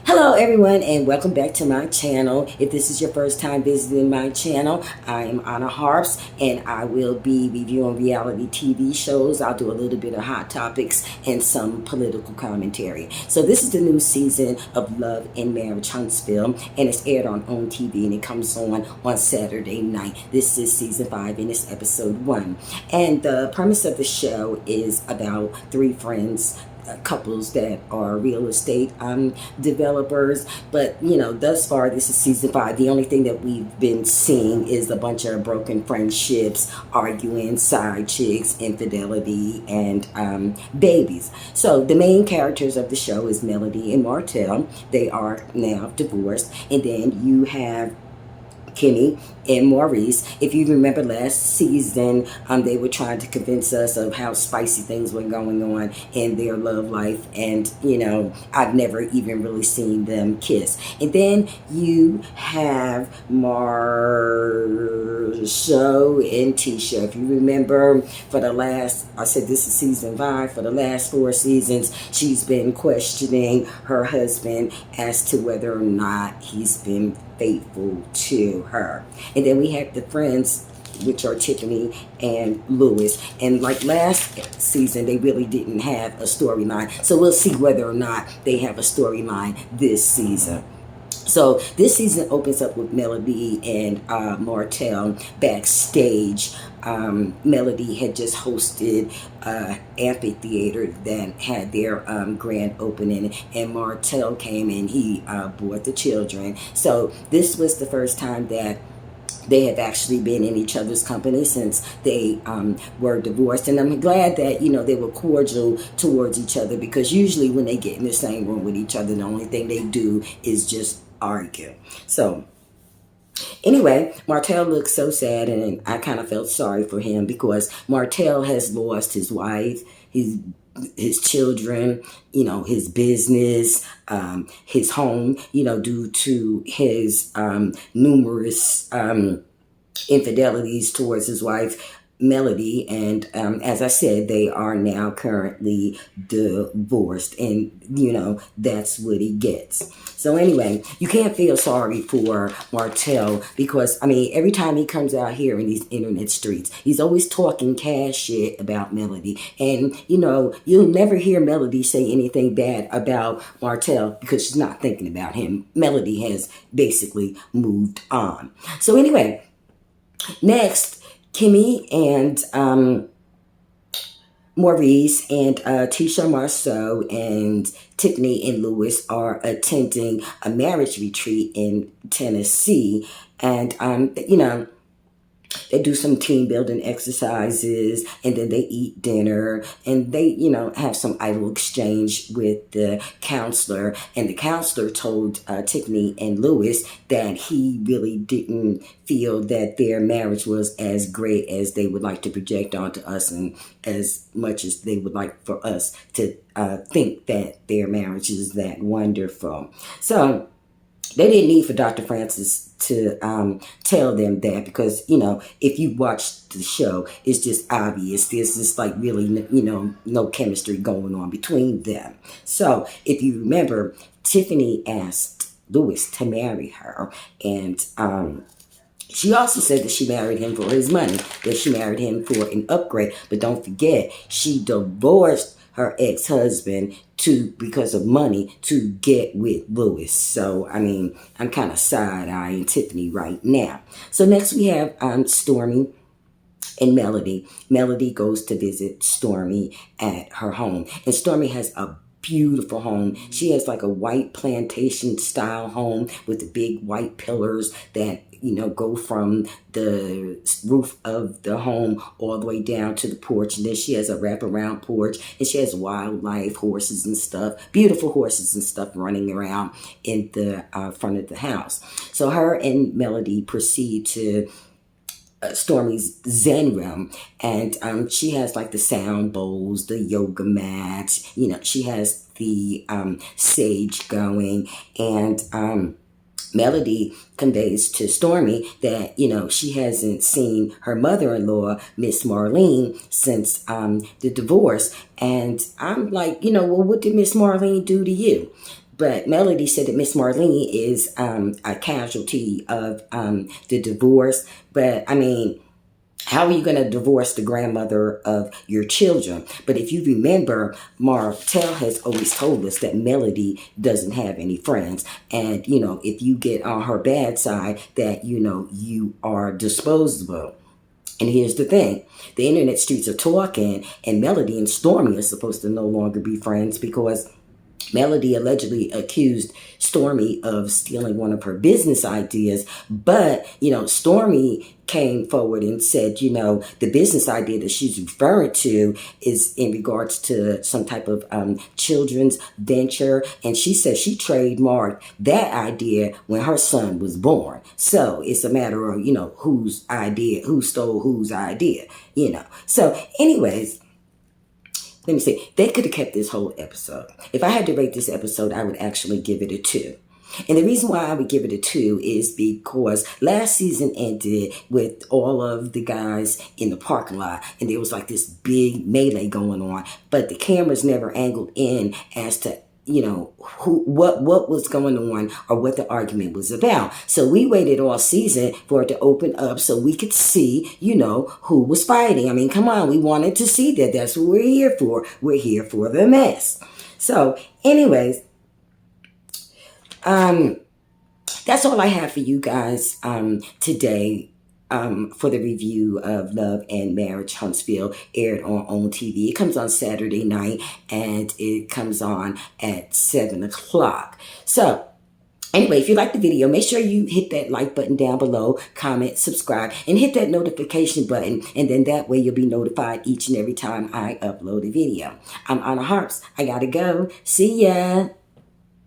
Hello everyone and welcome back to my channel. If this is your first time visiting my channel, I am Onna Harps and I will be reviewing reality TV shows. I'll do a little bit of hot topics and some political commentary. So this is the new season of Love and Marriage Huntsville, and it's aired on OWN TV and it comes on Saturday night. This is season 5 and it's episode 1. And the premise of the show is about three friends, couples that are real estate developers, but thus far this is season 5. The only thing that we've been seeing is a bunch of broken friendships, arguing, side chicks, infidelity, and babies. So the main characters of the show is Melody and Martell. They are now divorced, and then you have Kimmy and Maurice. If you remember last season, they were trying to convince us of how spicy things were going on in their love life, and I've never even really seen them kiss. And then you have Marsha and Tisha. If you remember, for the last, I said this is season 5, for the last 4 seasons, she's been questioning her husband as to whether or not he's been faithful to her. And then we have the friends, which are Tiffany and Lewis. And like last season, they really didn't have a storyline. So we'll see whether or not they have a storyline this season. So this season opens up with Melody and Martell backstage. Melody had just hosted an amphitheater that had their grand opening, and Martell came and he brought the children. So this was the first time that they have actually been in each other's company since they were divorced. And I'm glad that, they were cordial towards each other, because usually when they get in the same room with each other, the only thing they do is just argue. So anyway, Martell looks so sad, and I kind of felt sorry for him, because Martell has lost his wife, his children, his business, his home, due to his numerous infidelities towards his wife, Melody. And as I said, they are now currently divorced, and that's what he gets. So anyway, you can't feel sorry for Martell, because every time he comes out here in these internet streets, he's always talking cash shit about Melody. And you'll never hear Melody say anything bad about Martell, because she's not thinking about him. Melody has basically moved on. So anyway, next, Kimmy and Maurice and Tisha Marceau and Tiffany and Lewis are attending a marriage retreat in Tennessee. And, they do some team building exercises, and then they eat dinner, and they, have some idle exchange with the counselor. And the counselor told Tiffany and Lewis that he really didn't feel that their marriage was as great as they would like to project onto us, and as much as they would like for us to think that their marriage is that wonderful. So they didn't need for Dr. Francis to tell them that, because, if you watch the show, it's just obvious. There's just like really, no chemistry going on between them. So if you remember, Tiffany asked Lewis to marry her, and she also said that she married him for his money, that she married him for an upgrade. But don't forget, she divorced her ex-husband because of money to get with Lewis. So, I'm kind of side-eyeing Tiffany right now. So next we have Stormy and Melody. Melody goes to visit Stormy at her home. And Stormy has a beautiful home. She has like a white plantation style home with the big white pillars that go from the roof of the home all the way down to the porch. And then she has a wraparound porch, and she has wildlife, horses and stuff, beautiful horses and stuff running around in the front of the house. So her and Melody proceed to Stormy's Zen room, and she has like the sound bowls, the yoga mats, she has the sage going, and Melody conveys to Stormy that, she hasn't seen her mother-in-law, Miss Marlene, since the divorce. And I'm like, well, what did Miss Marlene do to you? But Melody said that Miss Marlene is a casualty of the divorce. But I mean, how are you going to divorce the grandmother of your children? But if you remember, Martell has always told us that Melody doesn't have any friends. And, you know, if you get on her bad side, that, you know, you are disposable. And here's the thing. The internet streets are talking, and Melody and Stormy are supposed to no longer be friends because Melody allegedly accused Stormy of stealing one of her business ideas, but, you know, Stormy came forward and said, you know, the business idea that she's referring to is in regards to some type of children's venture, and she said she trademarked that idea when her son was born. So it's a matter of, you know, who stole whose idea, you know. So anyways, let me see. They could have kept this whole episode. If I had to rate this episode, I would actually give it a 2. And the reason why I would give it a 2 is because last season ended with all of the guys in the parking lot, and there was like this big melee going on, but the cameras never angled in as to, you know, what was going on or what the argument was about. So we waited all season for it to open up so we could see, you know, who was fighting. I mean, come on, we wanted to see that. That's what we're here for. We're here for the mess. So anyways, that's all I have for you guys today. For the review of Love and Marriage Huntsville, aired on OWN TV. It comes on Saturday night, and it comes on at 7 o'clock. So, anyway, if you like the video, make sure you hit that like button down below, comment, subscribe, and hit that notification button, and then that way you'll be notified each and every time I upload a video. I'm Onna Harps. I gotta go. See ya.